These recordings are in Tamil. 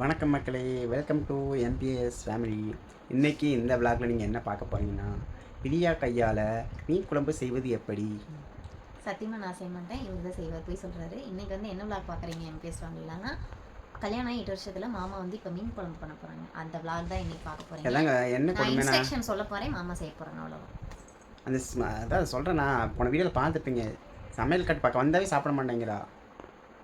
வணக்கம் மக்களே, வெல்கம் டு என்பிஎஸ் ஃபேமிலி. இன்றைக்கி இந்த விளாகில் நீங்கள் என்ன பார்க்க போகிறீங்கன்னா, பிரியா கையால் மீன் குழம்பு செய்வது எப்படி. சத்தியமாக நான் செய்ய மாட்டேன், இவர் தான் செய்வார், போய் சொல்கிறாரு. இன்றைக்கி வந்து என்ன விளாக் பார்க்குறீங்க என்பிஎஸ் ஃபேமிலிலன்னா, கல்யாணம் 8 வருஷத்தில் மாமா வந்து இப்போ மீன் குழம்பு பண்ண போகிறாங்க. அந்த விளாக் தான் இன்றைக்கி பார்க்க போகிறீங்க. அதாங்க என்ன நான் குழம்புனா இன்ஸ்ட்ரக்ஷன் சொல்ல போகிறேன், மாமா செய்ய போகிறாங்க, அவ்வளோதான். அதான் சொல்கிறேன்னா, போன வீடியோவில் பார்த்துருப்பீங்க, சமையல் கட்டு பார்க்க வந்தாவே சாப்பிட மாட்டேங்கிறா.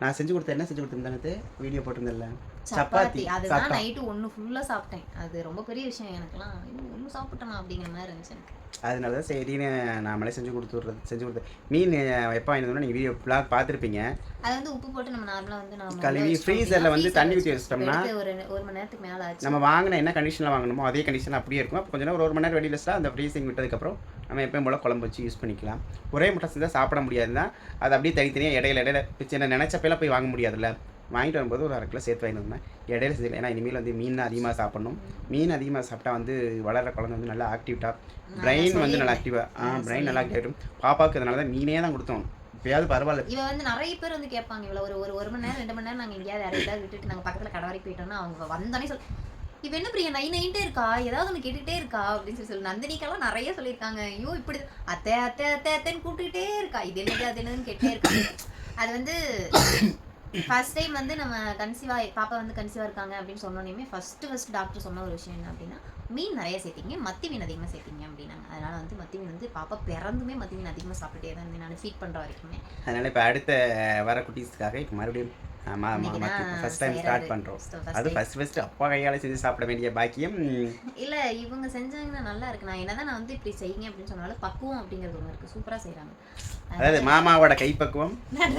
நான் செஞ்சு கொடுத்தேன், என்ன செஞ்சு கொடுத்துருந்தேன் வீடியோ போட்டிருந்தேன்ல, சப்பாத்தி. அதுதான் நைட்டு ஒன்று ஃபுல்லாக சாப்பிட்டேன். அது ரொம்ப பெரிய விஷயம் எனக்குலாம். ஒன்று சாப்பிட்டேனா அப்படிங்கிற மாதிரி இருந்துச்சு எனக்கு. அதனால தான் சரின்னு நாமளே செஞ்சு கொடுத்தேன். மீன் எப்போ வாங்கினோம்னா நீங்கள் வீடியோ விளாக் பார்த்துருப்பீங்க. அது வந்து உப்பு போட்டு நம்ம நார்மலாக வந்து நம்ம கழுவி ஃப்ரீசரில் வந்து தண்ணி ஊற்றி வச்சிட்டோம்னா ஒரு மணி நேரத்துக்கு மேலே ஆச்சு. நம்ம வாங்கின என்ன கண்டிஷனில் வாங்கணுமோ அதே கண்டிஷனில் அப்படியே இருக்கும். அப்போ கொஞ்ச நேரம் ஒரு மணி நேரம் வெளியில் வச்சா அந்த ஃப்ரீசிங் விட்டதுக்கப்புறம் நம்ம எப்பயும் போல் குழம்பு வச்சு யூஸ் பண்ணிக்கலாம். ஒரே முட்டை செஞ்சால் சாப்பிட முடியாதுன்னா அது அப்படியே தனித்தனியாக இடையில சின்ன நினச்சப்பெல்லாம் போய் வாங்க முடியாதுல்ல. வாங்கிட்டு வரும்போது ஒரு 1/2 கிலோ சேர்த்து வாங்கிட்டு வந்தேன். இடையில செஞ்சுக்கலாம். ஏன்னா இனிமேல் வந்து மீன் அதிகமாக சாப்பிடணும். மீன் அதிகமாக சாப்பிட்டா வந்து வளர்கிற குழந்தை வந்து நல்லா ஆக்டிவிட்டாக, பிரெயின் வந்து நல்லா ஆக்டிவாக பிரெயின் நல்லா ஆக்டிவ் ஆகிடும். பாப்பாவுக்கு அதனால தான் மீனே தான் கொடுத்தோம். இப்போயாவது பரவாயில்ல. இவ வந்து நிறைய பேர் வந்து கேட்பாங்க, இவ்வளோ ஒரு மணி நேரம் 2 மணி நேரம் நாங்கள் எங்கேயாவது யாரையாவது விட்டுட்டு நாங்கள் பக்கத்தில் கடை வரைக்கும் போயிட்டோம்னா அவங்க வந்தோடனே இவ என்ன பிரியா நைன்ட்டே இருக்கா, ஏதாவது ஒன்று கேட்டுகிட்டே இருக்கா அப்படின்னு சொல்லி நந்தினிக்கெல்லாம் நிறைய சொல்லியிருக்காங்க. ஐயோ இப்படி அத்தை அத்தை அத்தை அத்தைன்னு கூப்பிட்டுக்கிட்டே இருக்கா, இது என்னதுன்னு கேட்டே இருக்கா. அது வந்து ஃபர்ஸ்ட் டைம் வந்து நம்ம பாப்பா வந்து கன்சீவாக இருக்காங்க அப்படின்னு சொன்னோன்னே ஃபர்ஸ்ட் டாக்டர் சொன்ன ஒரு விஷயம் என்ன அப்படின்னா, மீன் நிறைய சேர்த்திங்க, மத்தி மீன் அதிகமாக சேர்த்திங்க அப்படின்னாங்க. அதனால் வந்து மத்தி மீன் வந்து பாப்பா பிறந்துமே மத்தி மீன் அதிகமாக சாப்பிட்டுட்டே தான் இருந்தேன் நான் ஃபீட் பண்ணுற வரைக்குமே. அதனால் இப்போ அடுத்த வர குட்டீஸ்க்காக இப்போ மறுபடியும் ஃபர்ஸ்ட் டைம் ஸ்டார்ட் பண்ணுறோம். அது ஃபர்ஸ்ட் அப்பா கையால் செஞ்சு சாப்பிட வேண்டிய பாக்கியம் இல்லை. இவங்க செஞ்சாங்கன்னா நல்லா இருக்கு. நான் என்னதான் நான் வந்து இப்படி செய்யுங்க அப்படின்னு சொன்னாலும் பக்குவம் அப்படிங்கிறது ஒன்று இருக்குது, சூப்பராக செய்கிறாங்க. அதாவது மாமாவோட கைப்பக்குவம் அந்த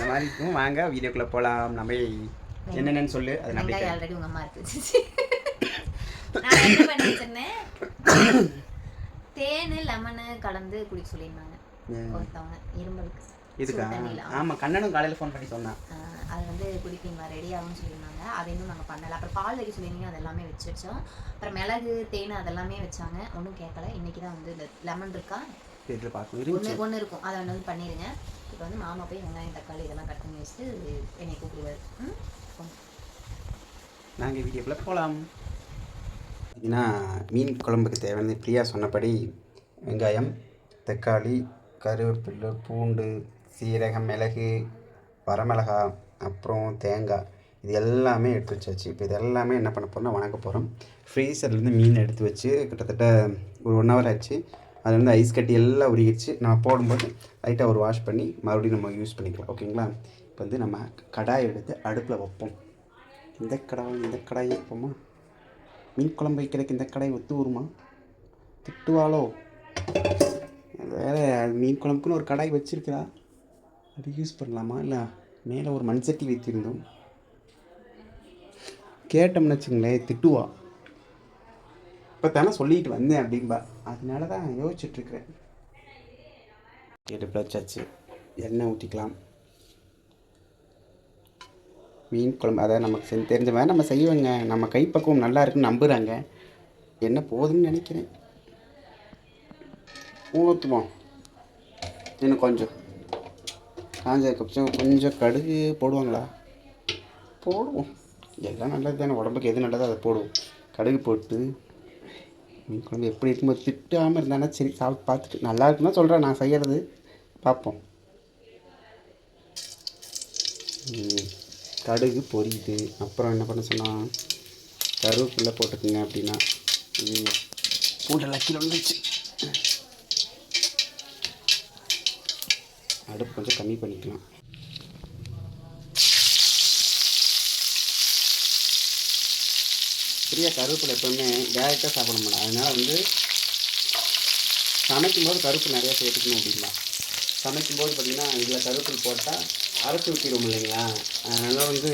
மாதிரி இருக்கும். வாங்க வீடியோக்குள்ளே போகலாம். நம்ம என்னென்னு சொல்லு. அது நம்ம ஆல்ரெடி உங்கள் அம்மா இருக்கு. நான் என்ன பண்ணி வச்சிருந்தேன், தேன் லெமனு கலந்து குடிக்க சொல்லியிருந்தாங்க ஒருத்தவங்க இரும்பலுக்கு. இதுக்கா? ஆமாம், கண்ணனும் காலையில் ஃபோன் பண்ணி சொன்னான். அது வந்து குடிப்பீங்களா, ரெடி ஆகும்னு சொல்லியிருந்தாங்க. அதை இன்னும் நாங்கள் பண்ணலை. அப்புறம் பால் வைக்க சொல்லியிருந்தீங்க, அது எல்லாமே வச்சோம். அப்புறம் மிளகு தேன் அதெல்லாமே வச்சாங்க, ஒன்றும் கேட்கல. இன்றைக்கி தான் வந்து இந்த லெமன் இருக்கா வீட்டில் பார்க்கணும் ஒன்று இருக்கும், அதை வந்து பண்ணிடுங்க. இப்போ வந்து மாமா போய் வெங்காயம் தக்காளி இதெல்லாம் கட் பண்ணி வச்சுட்டு என்னை கூப்பிடுவார். நாங்கள் வீடியோக்குள்ளே போகலாம். ஏன்னா மீன் குழம்புக்கு தேவையான பிரியா சொன்னபடி வெங்காயம், தக்காளி, கருவேப்பிலை, பூண்டு, சீரகம், மிளகு, வரமிளகா, அப்புறம் தேங்காய், இது எல்லாமே எடுத்து வச்சாச்சு. இப்போ இது எல்லாமே என்ன பண்ண போகிறோம்னா வணக்க போகிறோம். ஃப்ரீசர்லேருந்து மீன் எடுத்து வச்சு கிட்டத்தட்ட ஒரு 1 ஹவர் ஆச்சு. அது வந்து ஐஸ் கட்டி எல்லாம் உருகிடுச்சு. நம்ம போடும்போது லைட்டாக ஒரு வாஷ் பண்ணி மறுபடியும் நம்ம யூஸ் பண்ணிக்கலாம். ஓகேங்களா? இப்போ வந்து நம்ம கடாயை எடுத்து அடுப்பில் வைப்போம். இந்த கடாயை வைப்போமா? மீன் குழம்பு வைக்கிறதுக்கு இந்த கடாய் ஒத்து வருமா? திட்டுவாளோ? வேறு மீன் குழம்புக்குன்னு ஒரு கடாய் வச்சுருக்கிறா, அது யூஸ் பண்ணலாமா? இல்லை மேலே ஒரு மண் சட்டி வைத்திருந்தோம், கேட்டோம்னு வச்சுங்களேன் திட்டுவா. இப்போ தானே சொல்லிட்டு வந்தேன் அப்படின்பா. அதனால தான் யோசிச்சுட்ருக்கிறேன். அடுப்பில் வச்சாச்சு. எண்ணெய் ஊற்றிக்கலாம். மீன் குழம்பு அதாவது நமக்கு தெரிஞ்ச மாதிரி நம்ம செய்வோங்க. நம்ம கைப்பக்குவம் நல்லா இருக்குன்னு நம்புகிறாங்க. என்ன போதும்னு நினைக்கிறேன். ஊற்றுவோம். இன்னும் கொஞ்சம் காஞ்சதுக்கப்புறம் கொஞ்சம் கடுகு போடுவாங்களா? போடுவோம். எல்லாம் நல்லது தானே, உடம்புக்கு எது நல்லதோ அதை போடுவோம். கடுகு போட்டு மீன் குழம்பு எப்படி இருக்கும்போது திட்டாமல் இருந்தானா சரி, சாப்பிட்டு பார்த்துட்டு நல்லா இருக்குன்னு சொல்கிறேன். நான் செய்கிறது பார்ப்போம். கடுகு பொரியுது. அப்புறம் என்ன பண்ண சொன்னால் கருவேப்பிலை போட்டுக்குங்க அப்படின்னா பூண்டெல்லாம் கீழே வந்துச்சு. அடுப்பு கொஞ்சம் கம்மி பண்ணிக்கலாம். சரியா? கருவேப்பிலை எப்போவுமே டேரெக்டாக சாப்பிட மாட்டேன். அதனால் வந்து சமைக்கும்போது கருவேப்பிலை நிறையா சேர்த்துக்கணும் அப்படின்னா. சமைக்கும்போது பார்த்திங்கன்னா இதில் கருவேப்பிலை போட்டால் அரைச்சி ஊற்றிடுவோம் இல்லைங்களா? அதனால் வந்து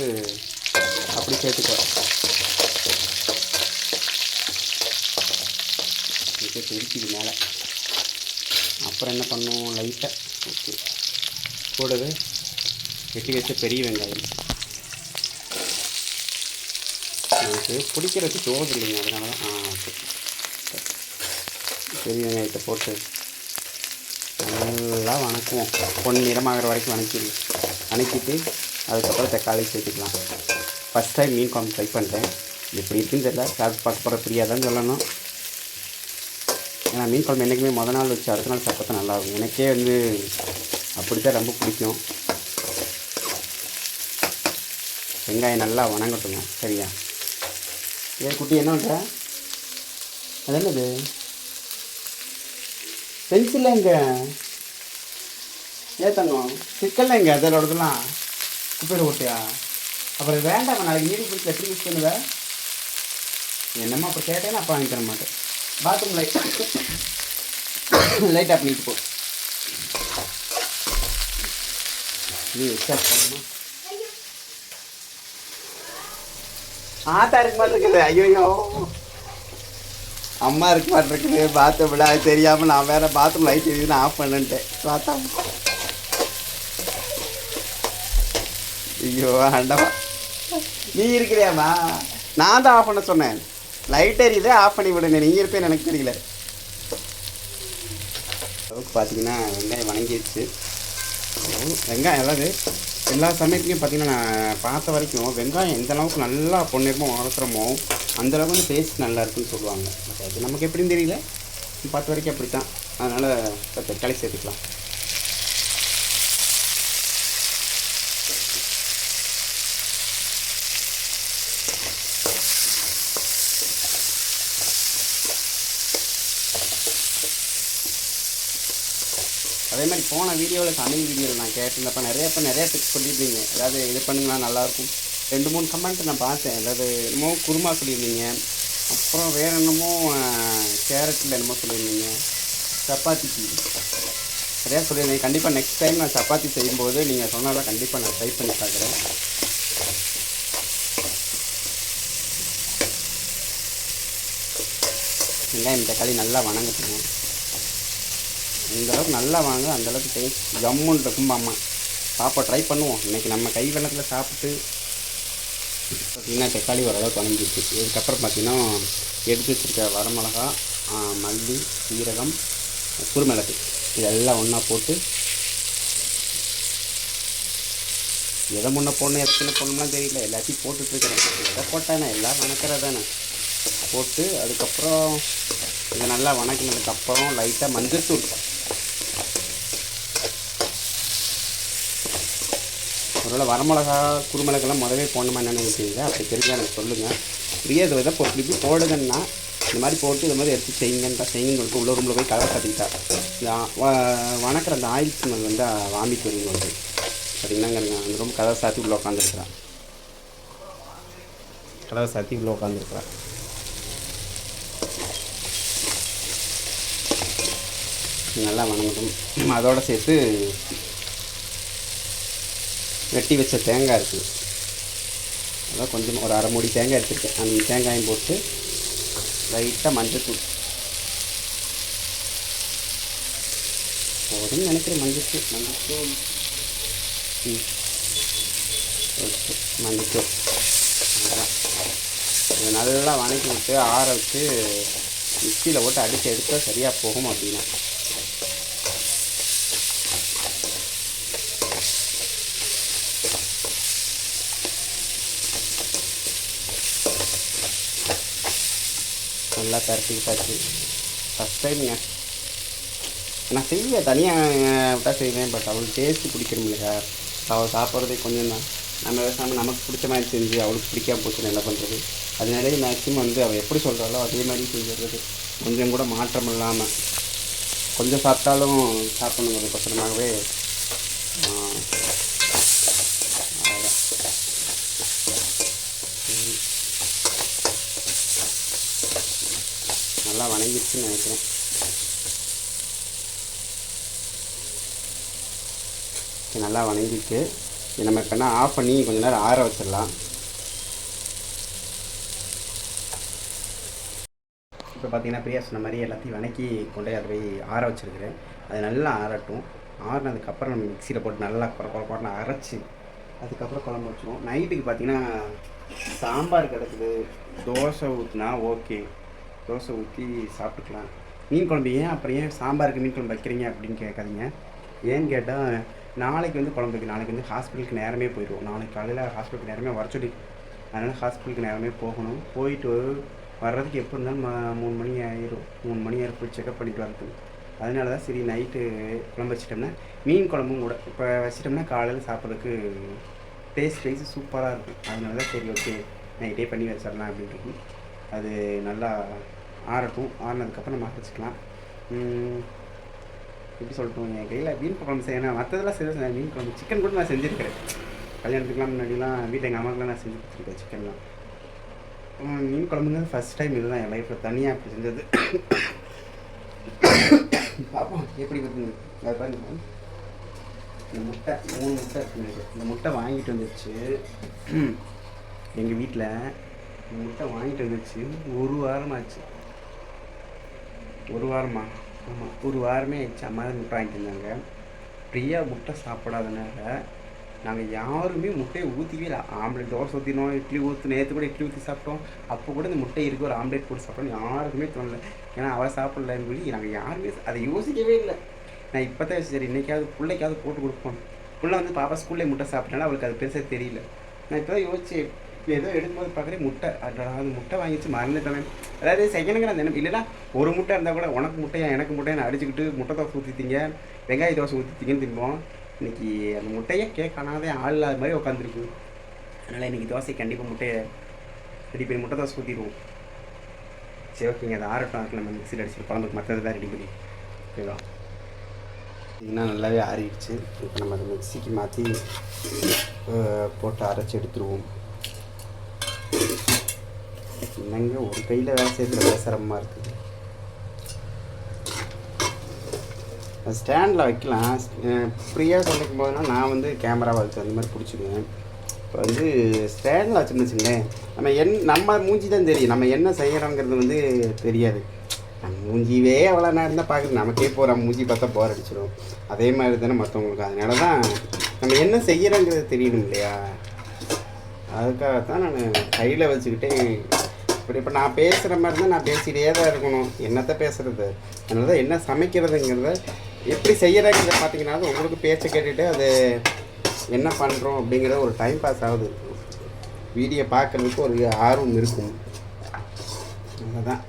அப்படி சேர்த்துக்குவோம். தெரிக்குது மேலே. அப்புறம் என்ன பண்ணோம், லைட்டாக ஓகே கூடவே வெட்டி வச்ச பெரிய வெங்காயம். எனக்கு பிடிக்கிறது தோது இல்லைங்க, அதனால தான் ஓகே பெரிய வெங்காயத்தை போட்டு நல்லா வணக்குவோம். பொன்னிறமாகிற வரைக்கும் வணக்கிட்டு அதுக்கப்புறம் தக்காளி சேர்த்துக்கலாம். ஃபஸ்ட் டைம் மீன் குழம்பு ட்ரை பண்ணுறேன். எப்படி இருக்குன்னு தெரியல, சாப்பிட்டு பார்க்க போகிற ஃப்ரீயாக தான் சொல்லணும். ஏன்னா மீன் குழம்பு என்றைக்குமே மொதல் நாள் வச்சு அடுத்த நாள் சாப்பிட்டா நல்லாயிருக்கும். எனக்கே வந்து அப்படி தான் ரொம்ப பிடிக்கும். வெங்காயம் நல்லா வணங்கட்டுங்க. சரியா? ஏன் குட்டி என்ன பண்ணுற? அது என்னது பென்சில் எங்க ஏத்தங்கம் சிக்கல்ல எங்க அதோடதுலாம் குப்பையில் ஓட்டியா? அப்புறம் வேண்டாம், நாளைக்கு நீடி பிடிச்சி எப்படி யூஸ் பண்ணுவேன்? என்னம்மா அப்போ கேட்டேன்னா அப்போ வாங்கி தர மாட்டேன். பாத்ரூம் லைட் ஆஃப் பண்ணிட்டு போ. நீ ஸ்டார்ட் பண்ணுமா? ஆத்தா இருக்க மாட்டிருக்குது. ஐயோ அம்மா இருக்க மாட்டிருக்குது பாத்ரூம்ல. அது தெரியாமல் நான் வேறு பாத்ரூம் லைட் எரியுதுன்னு ஆஃப் பண்ணிட்டேன். பார்த்தா ஐயோ ஆண்டவா, நீ இருக்கிறியாம்மா? நான் தான் ஆஃப் பண்ண சொன்னேன். லைட் எரியுதே ஆஃப் பண்ணி விடுங்க. நீங்கள் இருப்பேன்னு எனக்கு தெரியல. அளவுக்கு பார்த்தீங்கன்னா வெங்காயம் வணங்கிடுச்சு. வெங்காயம் அதாவது எல்லா சமயத்துலையும் பார்த்தீங்கன்னா நான் பார்த்த வரைக்கும் வெங்காயம் எந்த அளவுக்கு நல்லா பொன்னிறமாக வளர்க்குறோமோ அந்தளவுக்கு வந்து டேஸ்ட் நல்லா இருக்குன்னு சொல்லுவாங்க. பட் அது நமக்கு எப்படின்னு தெரியல, பார்த்த வரைக்கும் அப்படி தான். அதனால் தக்காளி சேர்த்துக்கலாம். அதே மாதிரி போன வீடியோவில் சமையல் வீடியோவில் நான் கேட்டிருந்தப்போ நிறைய டிப்ஸ் சொல்லியிருந்தீங்க. அதாவது இது பண்ணிங்கன்னா நல்லாயிருக்கும். 2-3 கமெண்ட் நான் பார்த்தேன். அதாவது என்னமோ குருமா சொல்லியிருந்தீங்க, அப்புறம் வேறு என்னமோ கேரட்டில் என்னமோ சொல்லியிருந்தீங்க, சப்பாத்திக்கு நிறையா சொல்லியிருந்தீங்க. கண்டிப்பாக நெக்ஸ்ட் டைம் நான் சப்பாத்தி செய்யும்போது நீங்கள் சொன்னாலும் கண்டிப்பாக நான் ட்ரை பண்ணி பார்க்குறேன். வெங்காயம் தக்காளி நல்லா வணங்கட்டுங்க. இந்தளவுக்கு நல்லா வாங்க, அந்தளவுக்கு டேஸ்ட் ஜம்முன்னு இருக்கும். அம்மா சாப்பிட ட்ரை பண்ணுவோம் இன்றைக்கி. நம்ம கை வெள்ளத்தில் சாப்பிட்டு பார்த்திங்கன்னா தக்காளி ஓரளவுக்கு வணங்கிடுச்சு. இதுக்கப்புறம் பார்த்திங்கன்னா எடுத்து வச்சுருக்க வரமிளகா, மல்லி, சீரகம், குருமிளகு இதெல்லாம் ஒன்றா போட்டு எதை முன்ன போடணும் எத்தனை போடணும்லாம் தெரியல, எல்லாத்தையும் போட்டுட்ருக்கிறேன். எதை போட்டானே எல்லாம் வணக்கிறதானே போட்டு அதுக்கப்புறம் இதை நல்லா வணக்கினதுக்கப்புறம் லைட்டாக மஞ்சத்தூள், ஒருவேளை வரமிளகா குருமிளகெல்லாம் முதவே போடணுமா என்னென்னு எனக்கு தெரியல. அப்படி தெரிஞ்சால் எனக்கு சொல்லுங்கள். ஃப்ரீயாக இதை விதை இப்படி போடுங்கன்னா இந்த மாதிரி போட்டு இது மாதிரி எடுத்து செய்யுங்கன்னு சொல்லிட்டு உள்ள ரூமில் போய் கலர் கட்டிக்கிட்டா இந்த வணக்கிற அந்த ஆயில் ஸ்மெல் வந்து வாமிட்டு வருங்க வந்து பார்த்தீங்கன்னாங்க. அந்த ரூம் கதவை சாத்தி உள்ளே உட்காந்துருக்குறான். கதவை சாத்தி உள்ளே உட்காந்துருக்குறான். நல்லா வணங்கட்டும். அதோடு சேர்த்து வெட்டி வச்ச தேங்காய் இருக்குது, அதான் கொஞ்சம் ஒரு அரை மூடி தேங்காய் எடுத்துருக்கேன். அந்த தேங்காயும் போட்டு லைட்டாக மஞ்சத்தூள் போதும்னு நினைக்கிறேன். மஞ்சத்தூள் ஓகே மஞ்சத்தூள் அதான் இதை நல்லா வணக்கி விட்டு ஆற வச்சு மிக்சியில் போட்டு அடித்து எடுத்தால் சரியாக போகும். அப்படின்னா நல்லா பரட்டிக்கிட்டாச்சு. ஃபஸ்ட் டைம்ங்க நான் செய்வேன், தனியாக விட்டால் செய்வேன். பட் அவளுக்கு டேஸ்ட்டு பிடிக்கணும் இல்லையா? அவள் சாப்பிட்றதே கொஞ்சம் தான். நம்ம பேசாமல் நமக்கு பிடிச்ச மாதிரி செஞ்சு அவளுக்கு பிடிக்காம போச்சுன்னு என்ன பண்ணுறது? அதனாலே மேக்ஸிமம் வந்து அவள் எப்படி சொல்கிறாளோ அதே மாதிரி செஞ்சிடுறது. கொஞ்சம் கூட மாற்றம் இல்லாமல் கொஞ்சம் சாப்பிட்டாலும் சாப்பிடணுங்கிறதுக்கொசரமாகவே அவ்வளோதான். நல்லா வணங்கிடுச்சுன்னு நினைக்கிறேன். நல்லா வணங்கிட்டு நம்ம இப்போ என்ன ஆஃப் பண்ணி கொஞ்சம் நேரம் ஆற வச்சிடலாம். இப்போ பார்த்தீங்கன்னா பிரியா சொன்ன மாதிரி எல்லாத்தையும் வணக்கி கொண்டு அதை போய் ஆற வச்சுருக்கிறேன். அது நல்லா ஆறட்டும். ஆறினதுக்கப்புறம் நம்ம மிக்சியில் போட்டு நல்லா குறை அரைச்சி அதுக்கப்புறம் குழம்பு வச்சுருவோம். நைட்டுக்கு பார்த்தீங்கன்னா சாம்பார் கிடக்குது, தோசை ஊற்றினா ஓகே, தோசை ஊற்றி சாப்பிட்டுக்கலாம். மீன் குழம்பு ஏன் அப்புறம் ஏன் சாம்பாருக்கு மீன் குழம்பு வைக்கிறீங்க அப்படின்னு கேட்காதீங்க. ஏன்னு கேட்டால் நாளைக்கு வந்து குழம்பு வைக்கணும். நாளைக்கு வந்து ஹாஸ்பிட்டலுக்கு நேரமே போயிடுவோம். நாளைக்கு காலையில் ஹாஸ்பிட்டலுக்கு நேரமே வர சொல்லி, அதனால் ஹாஸ்பிட்டலுக்கு நேரமே போகணும். போயிட்டு வர்றதுக்கு எப்போ இருந்தாலும் 3 மணி ஆயிரும். 3 மணி ஆயிரம் போய் செக்அப் பண்ணிட்டு வரதுக்கு. அதனால தான் சரி நைட்டு குழம்பு வச்சிட்டோம்னா மீன் குழம்பும் கூட இப்போ வச்சிட்டோம்னா காலையில் சாப்பிட்றதுக்கு டேஸ்ட் வைஸ் சூப்பராக இருக்கும். அதனால தான் சரி ஓகே நைட்டே பண்ணி வச்சிடலாம் அப்படின்ட்டு. அது நல்லா ஆறட்டும். ஆறினதுக்கப்புறம் நம்ம அரைச்சிக்கலாம். எப்படி சொல்லட்டும், என் கையில் மீன் குழம்பு செய்யணும். மற்றதெல்லாம் செய்ய மீன் குழம்பு சிக்கன் கூட நான் செஞ்சுருக்கிறேன். கல்யாணத்துக்குலாம் முன்னாடிலாம் வீட்டில் எங்கள் அம்மாக்கெலாம் நான் செஞ்சு கொடுத்துருக்கேன் சிக்கன்லாம். மீன் குழம்புங்கிறது ஃபஸ்ட் டைம் இதுதான் என் லைஃப்பில் தனியாக அப்படி செஞ்சது. பார்ப்போம் எப்படி வருதுங்க. அது பாருங்க, இந்த முட்டை 3 முட்டை இருக்குது. இந்த முட்டை வாங்கிட்டு வந்துச்சு எங்கள் வீட்டில். இந்த முட்டை வாங்கிட்டு வந்துச்சு 1 வாரம் ஆச்சு. 1 வாரமா? ஆமாம், 1 வாரமே ஆயிடுச்சு. அம்மா தான் முட்டை வாங்கிட்டு இருந்தாங்க. பிரியா முட்டை சாப்பிடாதனால நாங்கள் யாருமே முட்டையை ஊற்றிக்கவே இல்லை. ஆம்லேட் தோசை ஊற்றினோம், இட்லி ஊற்று, நேற்று கூட இட்லி ஊற்றி சாப்பிட்டோம். அப்போ கூட இந்த முட்டை இருக்குது ஒரு ஆம்லேட் போட்டு சாப்பிட்டோம் யாருக்குமே தோணலை. ஏன்னா அவள் சாப்பிட்லன்னு சொல்லி நாங்கள் யாருமே அதை யோசிக்கவே இல்லை. நான் இப்போ தான் சரி இன்றைக்காவது பிள்ளைக்காவது போட்டு கொடுப்போம். பிள்ளை வந்து பாப்பா ஸ்கூல்லே முட்டை சாப்பிட்டனால அவளுக்கு அது பெருசாக தெரியல. நான் இப்போ தான் யோசிச்சு ஏதோ எடுக்கும்போது பார்க்குறேன் முட்டை. அதாவது முட்டை வாங்கிச்சு மறந்துட்டேன். அதாவது செகண்டுங்கிற அந்த இல்லைன்னா ஒரு முட்டை இருந்தால் கூட உனக்கு முட்டையா எனக்கு முட்டையை அடிச்சுக்கிட்டு முட்டை தோசை ஊற்றிட்டீங்க, வெங்காய தோசை ஊற்றிட்டீங்கன்னு தின்போம். இன்றைக்கி அந்த முட்டையே கேட்கானாதே ஆள் இல்லாத மாதிரி உட்காந்துருக்கு. அதனால் இன்றைக்கி தோசை கண்டிப்பாக முட்டையை ரெடி பண்ணி முட்டை தோசை ஊற்றிடுவோம். சரி ஓகேங்க, அதை ஆறட்டும். அதுக்கு நம்ம மிக்சியில் அடிச்சு குழம்புக்கு மற்றது தான் ரெடி பண்ணி ஓகேவா. இதுனா நல்லாவே ஆறிடுச்சு. இப்போ நம்ம அதை மிக்சிக்கு மாற்றி போட்டு அரைச்சி எடுத்துருவோம். என்னங்க ஒரு கையில் வேலை செய்யறது வேலை சிரமமாக இருக்குது. ஸ்டாண்டில் வைக்கலாம். ஃப்ரீயாக சொல்லிக்கும் போதுனா நான் வந்து கேமராவை வச்சு அந்த மாதிரி பிடிச்சிக்குவேன். இப்போ வந்து ஸ்டாண்டில் வச்சுன்னு வச்சுங்களேன், நம்ம மூஞ்சி தான் தெரியும். நம்ம என்ன செய்கிறோங்கிறது வந்து தெரியாது. நம்ம மூஞ்சிவே எவ்வளோ நேரம் தான் பார்க்குறது, நமக்கே போகிற மூஞ்சி பார்த்தா போர் அடிச்சிடும். அதே மாதிரி தானே மற்றவங்களுக்கு. அதனால தான் நம்ம என்ன செய்கிறோங்கிறது தெரியணும் இல்லையா. அதுக்காகத்தான் நான் கையில் வச்சுக்கிட்டே இப்போ நான் பேசுகிற மாதிரி தான் நான் பேசிகிட்டே தான் இருக்கணும். என்னத்தை பேசுகிறது, அதனால தான் என்ன சமைக்கிறதுங்கிறத எப்படி செய்கிறேங்கிறத பார்த்தீங்கன்னா உங்களுக்கு பேச்சை கேட்டுட்டு அது என்ன பண்ணுறோம் அப்படிங்கிற ஒரு டைம் பாஸ் ஆகுது. வீடியோ பார்க்குறதுக்கு ஒரு ஆர்வம் இருக்கும். அவ்வளோதான்,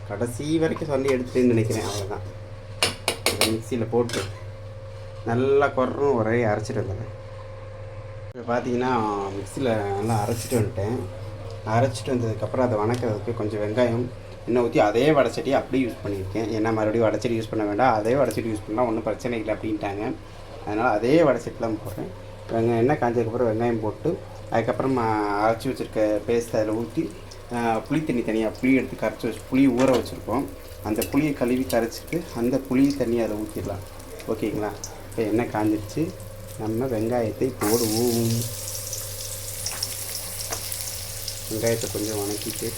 கடைசி வரைக்கும் சொல்லி எடுத்துன்னு நினைக்கிறேன். அவ்வளோதான். மிக்சியில் போட்டு நல்லா குறணும் ஒரே அரைச்சிட்டு வந்துடுறேன். இப்போ பார்த்தீங்கன்னா மிக்சியில் நல்லா அரைச்சிட்டு வந்துட்டேன். அரைச்சிட்டு வந்ததுக்கப்புறம் அதை வணக்கிறதுக்கு கொஞ்சம் வெங்காயம் எண்ணெய் ஊற்றி அதே வடைச்சட்டி அப்படியே யூஸ் பண்ணியிருக்கேன். ஏன்னா மறுபடியும் வடைச்சட்டி யூஸ் பண்ண வேண்டாம், அதே வடைச்சட்டி யூஸ் பண்ணலாம், ஒன்றும் பிரச்சனை இல்லை அப்படின்ட்டாங்க. அதனால் அதே வடைச்சட்டி தான் போடுறேன். எண்ணெய் காஞ்சதுக்கப்புறம் வெங்காயம் போட்டு அதுக்கப்புறம் அரைச்சி வச்சுருக்க பேஸ்ட் அதில் ஊற்றி புளி தண்ணி தனியாக புளி எடுத்து கரைச்சி வச்சு புளி ஊற வச்சுருக்கோம். அந்த புளியை கழுவி கரைச்சிட்டு அந்த புளி தண்ணியை அதை ஊற்றிடலாம். ஓகேங்களா. இப்போ எண்ணெய் காஞ்சிடுச்சு, நம்ம வெங்காயத்தை போடுவோம். வெங்காயத்தை கொஞ்சம் வணக்கிட்டு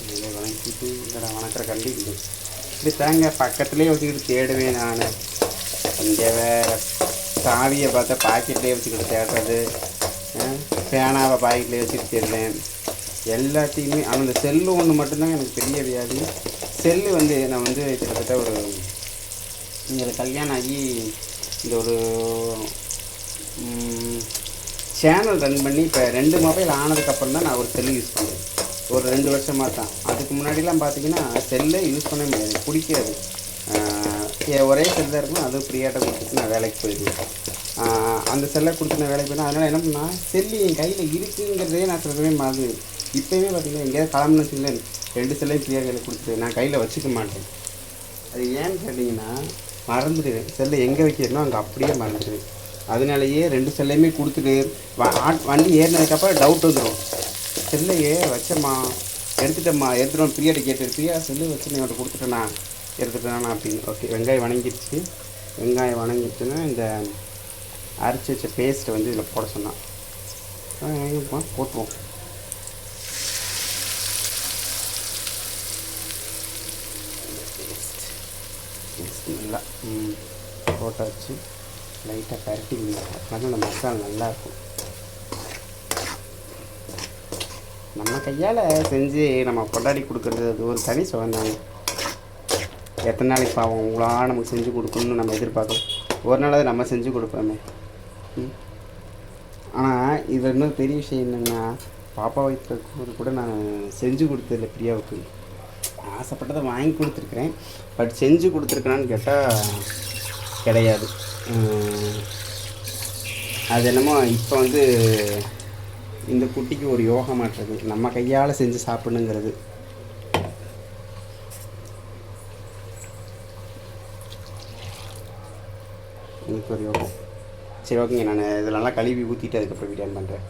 இதில் வணக்கிற கண்டி இப்படி தேங்காய் பக்கத்துலேயே வச்சுக்கிட்டு தேடுவேன் நான். இங்கே வேறு சாவியை பார்த்தா பாக்கெட்லேயே வச்சுக்கிட்டு தேடுறது, பேனாவை பாக்கெட்லேயே வச்சுக்கிட்டு தேடுவேன் எல்லாத்தையுமே. ஆனால் இந்த செல்லு ஒன்று மட்டும்தான் எனக்கு பெரிய வியாதி. செல்லு வந்து நான் வந்து கிட்டத்தட்ட ஒரு எங்களுக்கு கல்யாணம் ஆகி இந்த ஒரு சேனல் ரன் பண்ணி இப்போ 2 மொபைல் ஆனதுக்கப்புறம் தான் நான் ஒரு செல்லு யூஸ் பண்ணுறேன். ஒரு 2 வருஷமாக தான். அதுக்கு முன்னாடிலாம் பார்த்தீங்கன்னா செல்லே யூஸ் பண்ண முடியாது, பிடிக்காது. ஒரே செல்லாக இருக்கும், அதுவும் ஃப்ரீயாட்ட கொடுத்துட்டு நான் வேலைக்கு போயிடுவேன். அந்த செல்லை கொடுத்து நான் வேலைக்கு போயிடுவேன். அதனால் என்ன பண்ணால் செல்லு என் கையில் இருக்குங்கிறதே நான் சொல்லவே மறந்து. இப்போயுமே பார்த்தீங்கன்னா எங்கேயாவது கிளம்புன செல்லு 2 செல்லையும் ஃப்ரீயாக கையில் கொடுத்துட்டு நான் கையில் வச்சுக்க மாட்டேன். அது ஏன்னு கேட்டிங்கன்னா மறந்துடுவேன். செல்லை எங்கே வைக்கிறனோ அங்கே அப்படியே மறந்துடுவேன். அதனாலேயே 2 செல்லையுமே கொடுத்துட்டு வண்டி ஏறினதுக்கப்புறம் டவுட் வந்துடும். செல்லையே வச்சம்மா எடுத்துட்டோம் ஃப்ரீயாட்ட கேட்டு, ஃப்ரீயா செல்லு வச்சு நீ அவன்கிட்ட கொடுத்துட்டேண்ணா எடுத்துட்டேண்ணா அப்படின்னு. ஓகே, வெங்காயம் வணங்கிடுச்சு. வெங்காயம் வணங்கிடுச்சுன்னா இந்த அரைச்சி வச்ச பேஸ்ட்டை வந்து இதில் போட சொன்னான். போட்டுருவோம். நல்லா போட்டாச்சு. லைட்டாக பரட்டிங்க, அதனால அந்த மசாலா நல்லாயிருக்கும். நம்ம கையால் செஞ்சு நம்ம கொண்டாடி கொடுக்குறது அது ஒரு தனி சுகந்தாங்க. எத்தனை நாளைக்கு பாவம் உங்களா நமக்கு செஞ்சு கொடுக்கணும்னு நம்ம எதிர்பார்க்கலாம். ஒரு நாளாவது நம்ம செஞ்சு கொடுப்போமே. ஆனால் இதில் இன்னும் பெரிய விஷயம் என்னென்னா, பாப்பா வயிற்றுக்கு கூட நான் செஞ்சு கொடுத்ததில்ல பிரியாவுக்கு. ஆசைப்பட்டதை வாங்கி கொடுத்துருக்குறேன், பட் செஞ்சு கொடுத்துருக்கேனான்னு கேட்டால் கிடையாது. அது என்னமோ இப்போ வந்து இந்த குட்டிக்கு ஒரு யோகம் மாட்டுறது, நம்ம கையால் செஞ்சு சாப்பிடணுங்கிறது. எனக்கு ஒரு யோகம். சரி ஓகேங்க, நான் இதெல்லாம் கழுவி ஊற்றிட்டு அதுக்கப்புறம் வீடியோ பண்ணுறேன்.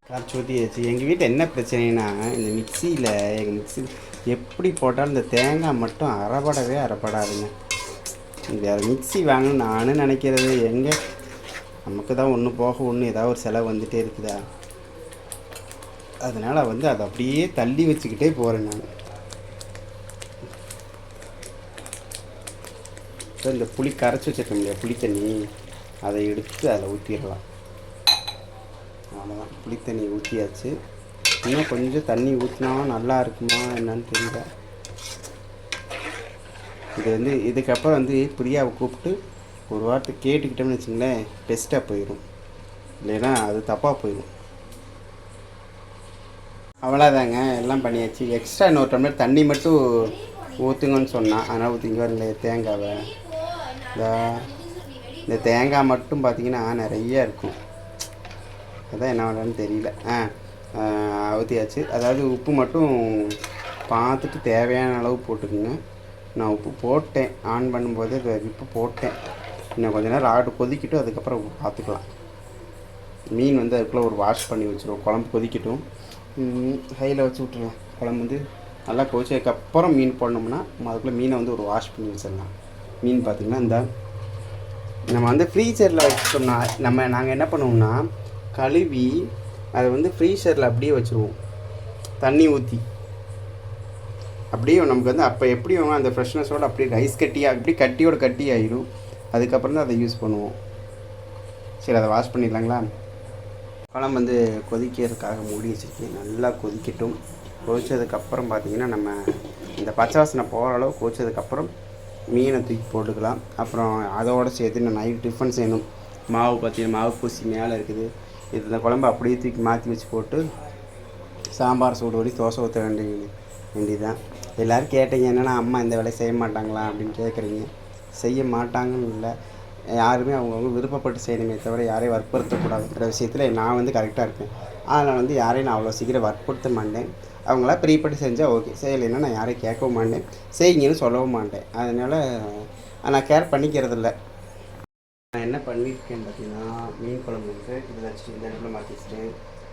காய்ச்சி ஊற்றியாச்சு. எங்கள் வீட்டில் என்ன பிரச்சனைனா, இந்த மிக்சியில் எங்கள் மிக்சி எப்படி போட்டாலும் இந்த தேங்காய் மட்டும் அரைப்படாதுங்க. வேறு மிக்சி வாங்கணும்னு நானும் நினைக்கிறது, எங்கே நமக்கு தான் ஒன்று போக ஒன்று ஏதாவது ஒரு செலவு வந்துகிட்டே இருக்குதா. அதனால் வந்து அதை அப்படியே தள்ளி வச்சுக்கிட்டே போகிறேன் நான். இப்போ இந்த புளி கரைச்சி வச்சுருக்கோம் இல்லையா, புளி தண்ணி, அதை எடுத்து அதில் ஊற்றிடலாம். அவ்வளோதான், புளி தண்ணி ஊற்றியாச்சு. இன்னும் கொஞ்சம் தண்ணி ஊற்றினா நல்லா இருக்குமா என்னன்னு தெரியல. இது வந்து இதுக்கப்புறம் வந்து பிரியாவை கூப்பிட்டு ஒரு வார்த்தை கேட்டுக்கிட்டோம்னு வச்சுங்களேன், பெஸ்ட்டாக போயிடும். இல்லைன்னா அது தப்பாக போயிடும். அவ்வளோதாங்க, எல்லாம் பண்ணியாச்சு. எக்ஸ்ட்ரா இன்னொரு டம்ளர் தண்ணி மட்டும் ஊற்றுங்கன்னு சொன்னான், அதனால் ஊற்றிங்க வரல. தேங்காவை இந்த தேங்காய் மட்டும் பார்த்திங்கன்னா நிறையா இருக்கும். அதான் என்ன பண்ணுறதுன்னு தெரியல. ஊற்றியாச்சு. அதாவது உப்பு மட்டும் பார்த்துட்டு தேவையான அளவு போட்டுக்குங்க. நான் உப்பு போட்டேன், ஆன் பண்ணும்போது உப்பு போட்டேன். இன்னும் கொஞ்சம் நேரம் ஆட்டு கொதிக்கட்டும், அதுக்கப்புறம் உப்பு பார்த்துக்கலாம். மீன் வந்து அதுக்குள்ளே ஒரு வாஷ் பண்ணி வச்சுருவோம். குழம்பு கொதிக்கட்டும், ஹையில் வச்சு விட்ருவேன். குழம்பு வந்து நல்லா கொதிச்சதுக்கப்புறம் மீன் போடணும்னா அதுக்குள்ளே மீனை வந்து ஒரு வாஷ் பண்ணி வச்சிடலாம். மீன் பார்த்திங்கன்னா இந்த நம்ம வந்து ஃப்ரீசரில் வச்சிட்டோம்னா நாங்கள் என்ன பண்ணுவோம்னா, கழுவி அதை வந்து ஃப்ரீசரில் அப்படியே வச்சுருவோம், தண்ணி ஊற்றி. அப்படியே நமக்கு வந்து அப்போ எப்படி அந்த ஃப்ரெஷ்னஸோடு அப்படியே ரைஸ் கட்டியாக அப்படி கட்டி ஆயிடும். அதுக்கப்புறம் தான் அதை யூஸ் பண்ணுவோம். சரி, அதை வாஷ் பண்ணிடலாங்களா. குழம்பு வந்து கொதிக்கிறதுக்காக மூடி வச்சுருக்கேன். நல்லா கொதிக்கட்டும். கொதிச்சதுக்கப்புறம் பார்த்திங்கன்னா நம்ம இந்த பச்சை வாசனை போகிற அளவு கொதிச்சதுக்கப்புறம் மீனை தூக்கி போட்டுக்கலாம். அப்புறம் அதோடு சேர்த்து நான் நைட் டிஃபன் செய்யணும். மாவு பார்த்திங்கன்னா மாவு பூசி மேலே இருக்குது. இந்த குழம்பு அப்படியே தூக்கி மாற்றி வச்சு போட்டு சாம்பார் சூடு வடி தோசை ஊற்ற வேண்டியதுதான். எல்லோரும் கேட்டீங்க, என்னென்னா அம்மா இந்த வேலையை செய்ய மாட்டாங்களா அப்படின்னு கேட்குறீங்க. செய்ய மாட்டாங்கன்னு இல்லை, யாருமே அவங்கவுங்க விருப்பப்பட்டு செய்யணுமே தவிர யாரையும் வற்புறுத்தக்கூடாதுங்கிற விஷயத்தில் நான் வந்து கரெக்டாக இருப்பேன். அதனால் வந்து யாரையும் நான் அவ்வளோ சீக்கிரம் வற்புறுத்த மாட்டேன். அவங்களா பிரியப்பட்டு செஞ்சால் ஓகே, செய்யலைன்னா நான் யாரையும் கேட்கவும் மாட்டேன், செய்யுங்கன்னு சொல்லவும் மாட்டேன். அதனால் நான் கேர் பண்ணிக்கிறதில்ல. நான் என்ன பண்ணியிருக்கேன் பார்த்தீங்கன்னா, மீன் குழம்பு வந்து இதில் வச்சுட்டு இந்த இடத்துல மாற்றி வச்சுட்டு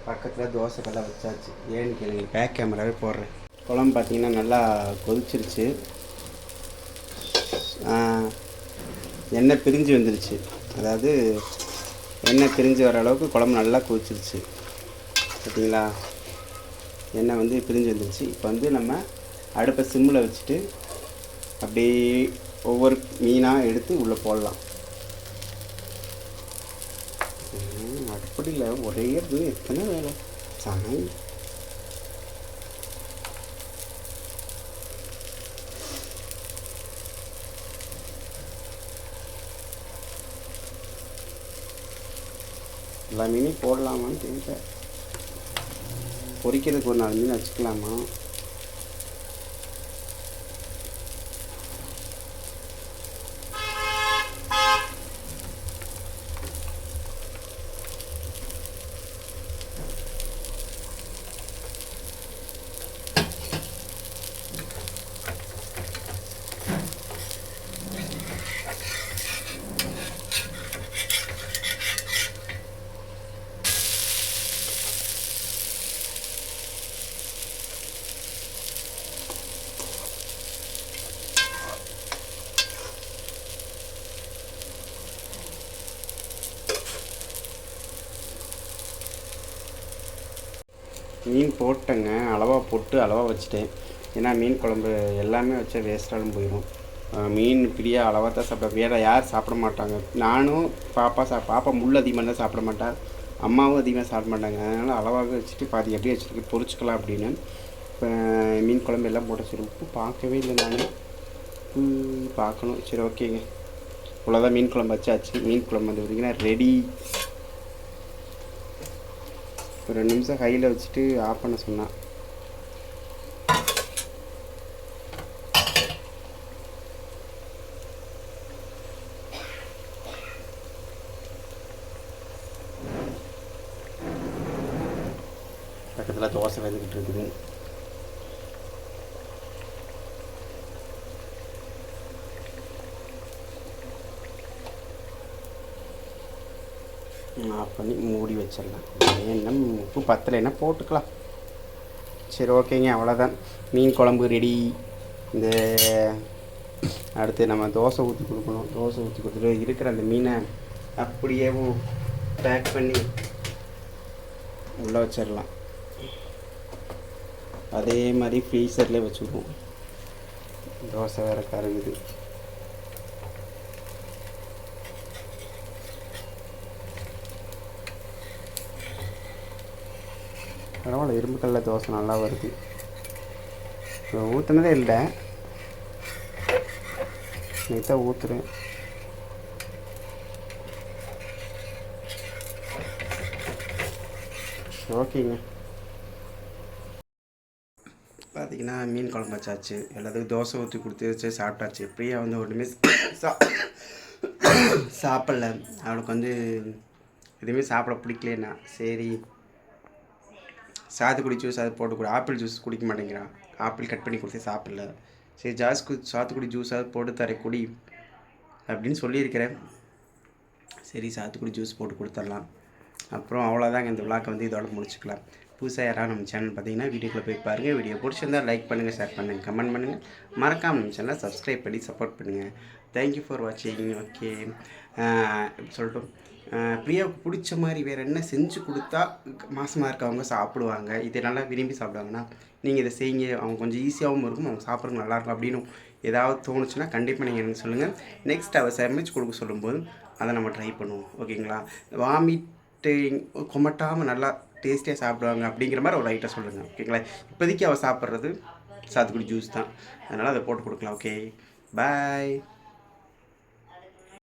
பக்கத்தில் தோசை கல்லாம் வச்சாச்சு. ஏன்னு கேளுங்க, பேக் கேமராவே போடுறேன். குழம்பு பார்த்திங்கன்னா நல்லா கொதிச்சிருச்சு, எண்ணெய் பிரிஞ்சு வந்துருச்சு. அதாவது எண்ணெய் பிரிஞ்சு வர அளவுக்கு குழம்பு நல்லா கொதிச்சிருச்சு பார்த்தீங்களா. எண்ணெய் வந்து பிரிஞ்சு வந்துருச்சு. இப்போ வந்து நம்ம அடுப்பை சிம்மில் வச்சுட்டு அப்படியே ஒவ்வொரு மீனாக எடுத்து உள்ளே போடலாம். அடுப்படியில் ஒரே எத்தனை வேலை சாமி. எல்லா மீனையும் போடலாமான்னு தெரியல. பொரிக்கிறதுக்கு ஒரு 4 மீன் வச்சுக்கலாமா. மீன் போட்டேங்க, அளவாக போட்டு அளவாக வச்சுட்டேன். ஏன்னா மீன் குழம்பு எல்லாமே வச்சா வேஸ்ட்டாலும் போயிடும். மீன் பிரியா அளவாக தான் சாப்பிட, வேறு யார் சாப்பிட மாட்டாங்க. நானும் பாப்பா முள் அதிகமாக தான் சாப்பிட மாட்டாள், அம்மாவும் அதிகமாக சாப்பிட மாட்டாங்க. அதனால் அளவாக வச்சுட்டு பாதி அப்படியே வச்சுட்டு பொரிச்சிக்கலாம் அப்படின்னு. இப்போ மீன் குழம்பு எல்லாம் போட்டு வச்சுட்டு உப்பு பார்க்கவே இல்லை நான். உப்பு பார்க்கணும். சரி ஓகேங்க, இவ்வளோதான். மீன் குழம்பு வச்சாச்சு. மீன் குழம்பு வந்து பார்த்திங்கன்னா ரெடி. ஒரு 2 நிமிஷம் ஹையில் வச்சுட்டு ஆஃப் பண்ண சொன்னான். பக்கத்தில் தோசை வந்துக்கிட்டு இருக்குது. ஆஃப் பண்ணி மூடி வச்சிடலாம். என்ன உப்பு பத்தலைன்னா போட்டுக்கலாம். சரி ஓகேங்க, அவ்வளோதான். மீன் குழம்பு ரெடி. இந்த அடுத்து நம்ம தோசை ஊற்றி கொடுக்கணும். தோசை ஊற்றி கொடுத்துட்டு இருக்கிற அந்த மீனை அப்படியே பேக் பண்ணி உள்ளே வச்சிடலாம். அதே மாதிரி ஃப்ரீசர்லேயே வச்சுக்குவோம். தோசை வேறு கருகுது. பரவாயில்ல, இரும்பு கல்ல தோசை நல்லா வருது. இப்போ ஊற்றுனதே இல்லை, இன்னைக்கு தான் ஊற்றுறேன். ஓகேங்க, பார்த்திங்கன்னா மீன் குழம்பு வச்சாச்சு. எல்லாத்துக்கும் தோசை ஊற்றி கொடுத்து வச்சு சாப்பிட்டாச்சு. பிரியா வந்து ஒன்றுமே சாப்பிடல. அவளுக்கு வந்து எதுவுமே சாப்பிட பிடிக்கலன்னா சரி சாத்துக்குடி ஜூஸ் அது போட்டு கொடு. ஆப்பிள் ஜூஸ் குடிக்க மாட்டேங்கிறான். ஆப்பிள் கட் பண்ணி கொடுத்து சாப்பிடல. சரி சாத்துக்குடி ஜூஸாவது போட்டு தரேன் குடி அப்படின்னு சொல்லியிருக்கிறேன். சரி சாத்துக்குடி ஜூஸ் போட்டு கொடுத்துடலாம். அப்புறம் அவ்வளோதாங்க, இந்த விழாக்கை வந்து இதோட முடிச்சுக்கலாம். புதுசாக யாராவது நம்ம சேனல் பார்த்தீங்கன்னா வீடியோக்குள்ளே போய் பாருங்கள். வீடியோ பிடிச்சிருந்தால் லைக் பண்ணுங்கள், ஷேர் பண்ணுங்கள், கமெண்ட் பண்ணுங்கள். மறக்காமல் நம்ம சேனலை சப்ஸ்கிரைப் பண்ணி சப்போர்ட் பண்ணுங்கள். தேங்க்யூ ஃபார் வாட்சிங். ஓகே, சொல்லட்டும். பிரியாவுக்கு பிடிச்ச மாதிரி வேறு என்ன செஞ்சு கொடுத்தா மாசமாக இருக்கவங்க சாப்பிடுவாங்க, இதை நல்லா விரும்பி சாப்பிடுவாங்கன்னா நீங்கள் இதை செய்யுங்க. அவங்க கொஞ்சம் ஈஸியாகவும் இருக்கும், அவங்க சாப்பிட்றதுக்கு நல்லாயிருக்கும் அப்படின்னு ஏதாவது தோணுச்சுன்னா கண்டிப்பாக நீங்கள் எனக்கு சொல்லுங்கள். நெக்ஸ்ட் அவள் சமைச்சு கொடுக்க சொல்லும்போது அதை நம்ம ட்ரை பண்ணுவோம். ஓகேங்களா? வாமிட்டிங் கொமட்டாமல் நல்லா டேஸ்டியாக சாப்பிடுவாங்க அப்படிங்கிற மாதிரி ஒரு ஐட்டம் சொல்லுங்கள். ஓகேங்களா? இப்போதைக்கு அவள் சாப்பிட்றது சாத்துக்குடி ஜூஸ் தான், அதனால் அதை போட்டு கொடுக்கலாம். ஓகே, பாய்.